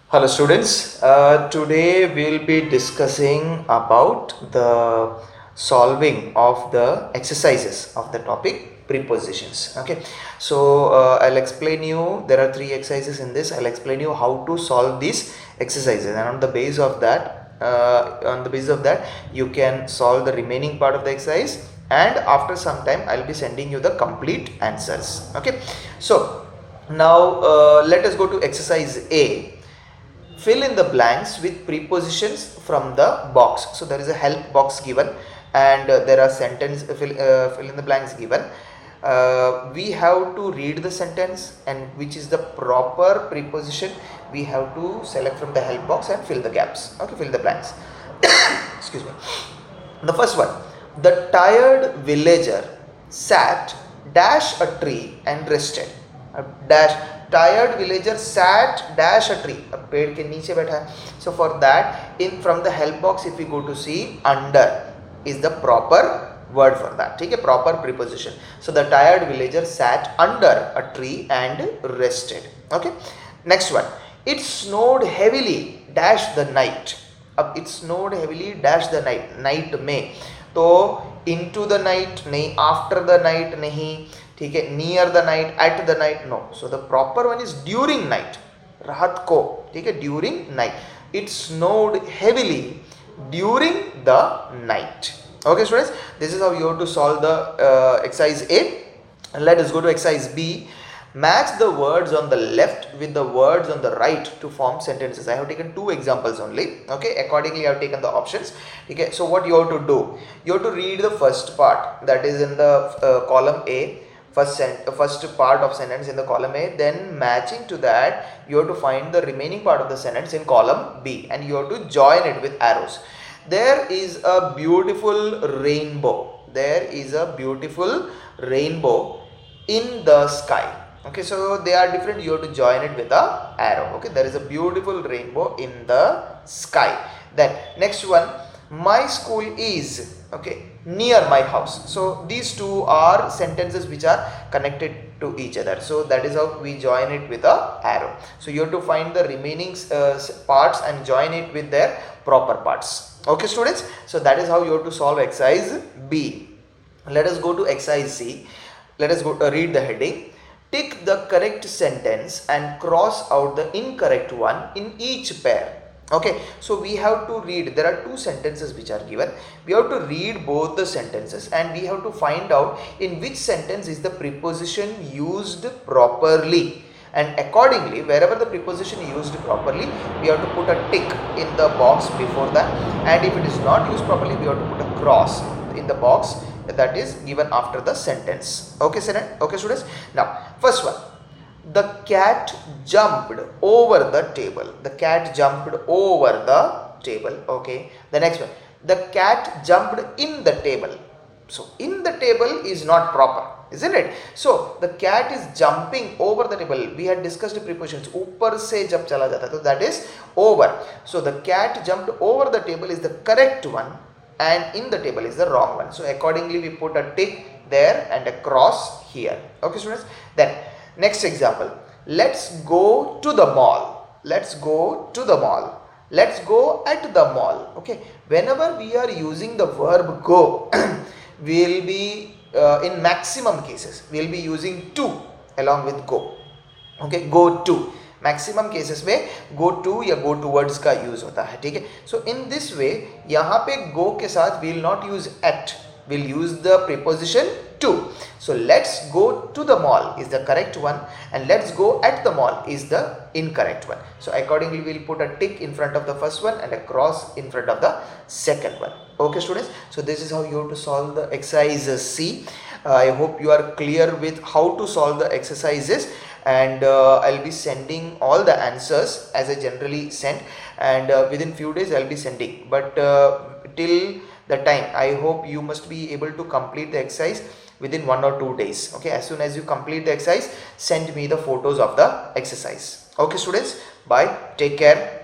Hello students, today we'll be discussing about the solving of the exercises of the topic prepositions. Okay, so I'll explain you, there are three exercises in this. I'll explain you how to solve these exercises, and on the basis of that you can solve the remaining part of the exercise, and after some time I'll be sending you the complete answers. Okay, so now let us go to exercise A. Fill in the blanks with prepositions from the box. So there is a help box given, and there are fill in the blanks given. We have to read the sentence and which is the proper preposition. We have to select from the help box and fill the gaps. Okay, fill the blanks. Excuse me. The first one, the tired villager sat dash a tree and rested. Dash, tired villager sat dash a tree, अब पेड़ के नीचे बैठा है. So for that, in from the help box, if we go to see, under is the proper word for that. ठीक है, proper preposition. So the tired villager sat under a tree and rested. Okay, next one, it snowed heavily dash the night. अब it snowed heavily dash the night, night में तो into the night नहीं, after the night नहीं, ठीक है, near the night, at the night, no. So the proper one is during night, रात को, ठीक है, during night. It snowed heavily during the night. Okay students, this is how you have to solve the exercise A. And let us go to exercise B. Match the words on the left with the words on the right to form sentences. I have taken two examples only. Okay, accordingly I have taken the options. Okay, so what you have to do, you have to read the first part, that is in the column A, first part of sentence in the column A. Then matching to that, you have to find the remaining part of the sentence in column B, and you have to join it with arrows. There is a beautiful rainbow. There is a beautiful rainbow in the sky. Okay, so they are different. You have to join it with a arrow. Okay, there is a beautiful rainbow in the sky. Then next one, my school is, okay, near my house. So these two are sentences which are connected to each other. So that is how we join it with a arrow. So you have to find the remaining parts and join it with their proper parts. Okay students, so that is how you have to solve exercise B. Let us go to exercise C. Let us go read the heading. Tick the correct sentence and cross out the incorrect one in each pair. Okay, so we have to read, there are two sentences which are given. We have to read both the sentences and we have to find out in which sentence is the preposition used properly. And accordingly, wherever the preposition used properly, we have to put a tick in the box before that. And if it is not used properly, we have to put a cross in the box that is given after the sentence. Okay students. Now first one, the cat jumped over the table. The cat jumped over the table. Okay, the next one, the cat jumped in the table. So in the table is not proper, isn't it? So the cat is jumping over the table. We had discussed the prepositions, ऊपर से जब चला जाता है, so that is over. So the cat jumped over the table is the correct one, and in the table is the wrong one. So accordingly we put a tick there and a cross here. Okay students. Then next example, let's go to the mall. Let's go to the mall. Let's go at the mall. Okay, whenever we are using the verb go, we will be in maximum cases we will be using to along with go. Okay, go to, maximum cases में go to या go towards का use होता है. ठीक है, सो in this way यहाँ पे go के साथ we will not use at, we will use the preposition to. So let's go to the mall is the correct one and let's go at the mall is the incorrect one. So accordingly we will put a tick in front of the first one and a cross in front of the second one. Okay students, so this is how you have to solve the exercise C. I hope you are clear with how to solve the exercises, and I'll be sending all the answers as I generally send, and within few days I'll be sending, but till the time I hope you must be able to complete the exercise within 1 or 2 days. Okay, as soon as you complete the exercise, send me the photos of the exercise. Okay students, bye, take care.